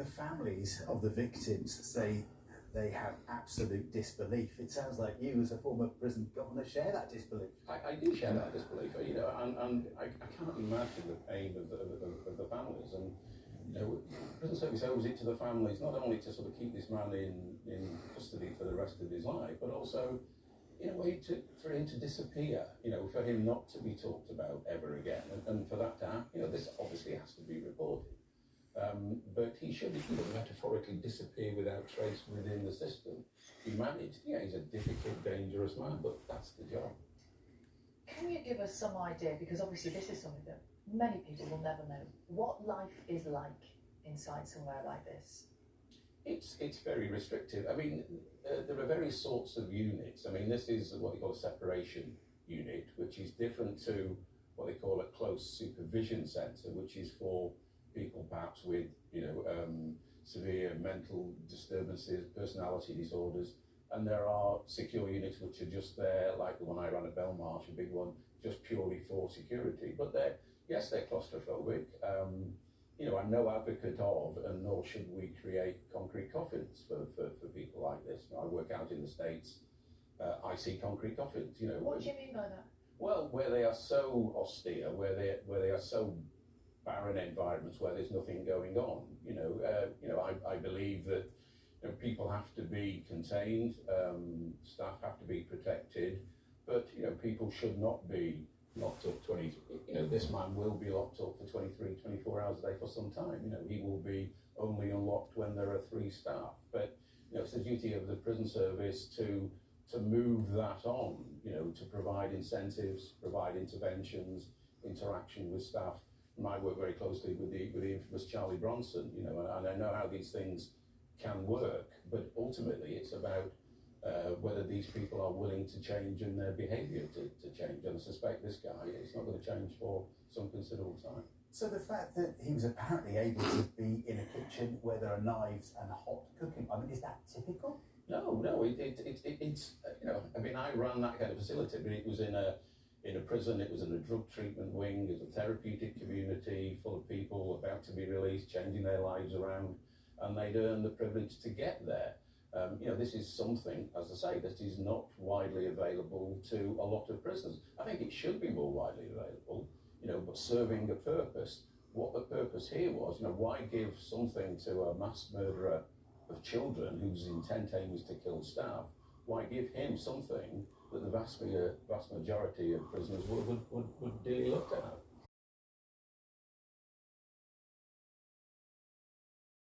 the families of the victims say they have absolute disbelief. It sounds like you, as a former prison governor, share that disbelief. I do share that disbelief, you know, and I can't imagine the pain of the families. And you know, prison service owes it to the families not only to sort of keep this man in custody for the rest of his life, but also, in a way, for him to disappear. You know, for him not to be talked about ever again, and for that to happen. You know, this obviously has to be reported. But he should, you know, metaphorically disappear without trace within the system. He managed. Yeah, he's a difficult, dangerous man, but that's the job. Can you give us some idea, because obviously this is something that many people will never know, what life is like inside somewhere like this? It's very restrictive. I mean, there are various sorts of units. I mean, this is what they call a separation unit, which is different to what they call a close supervision centre, which is for people perhaps with, you know, severe mental disturbances, personality disorders. And there are secure units which are just there, like the one I ran at Belmarsh, a big one, just purely for security. But they're claustrophobic. You know, I'm no advocate of, and nor should we create concrete coffins for people like this. You know, I work out in the States. I see concrete coffins. You know. What do you mean by that? Well, where they are so austere, where they are so barren environments, where there's nothing going on. You know, I believe that, you know, people have to be contained, staff have to be protected, but, you know, people should not be locked up 20, you know, this man will be locked up for 23, 24 hours a day for some time. You know, he will be only unlocked when there are 3 staff. But, you know, it's the duty of the prison service to move that on, you know, to provide incentives, provide interventions, interaction with staff. And I work very closely with the infamous Charlie Bronson, you know, and I know how these things can work, but ultimately it's about whether these people are willing to change and their behaviour to change. And I suspect this guy is not going to change for some considerable time. So the fact that he was apparently able to be in a kitchen where there are knives and hot cooking, I mean, is that typical? No, it's, you know, I mean, I ran that kind of facility, but it was in a prison, it was in a drug treatment wing, it was a therapeutic community full of people about to be released, changing their lives around, and they'd earned the privilege to get there. You know, this is something, as I say, that is not widely available to a lot of prisoners. I think it should be more widely available, you know, but serving a purpose. What the purpose here was, you know, why give something to a mass murderer of children whose intent aim was to kill staff? Why give him something that the vast majority of prisoners would dearly love to have?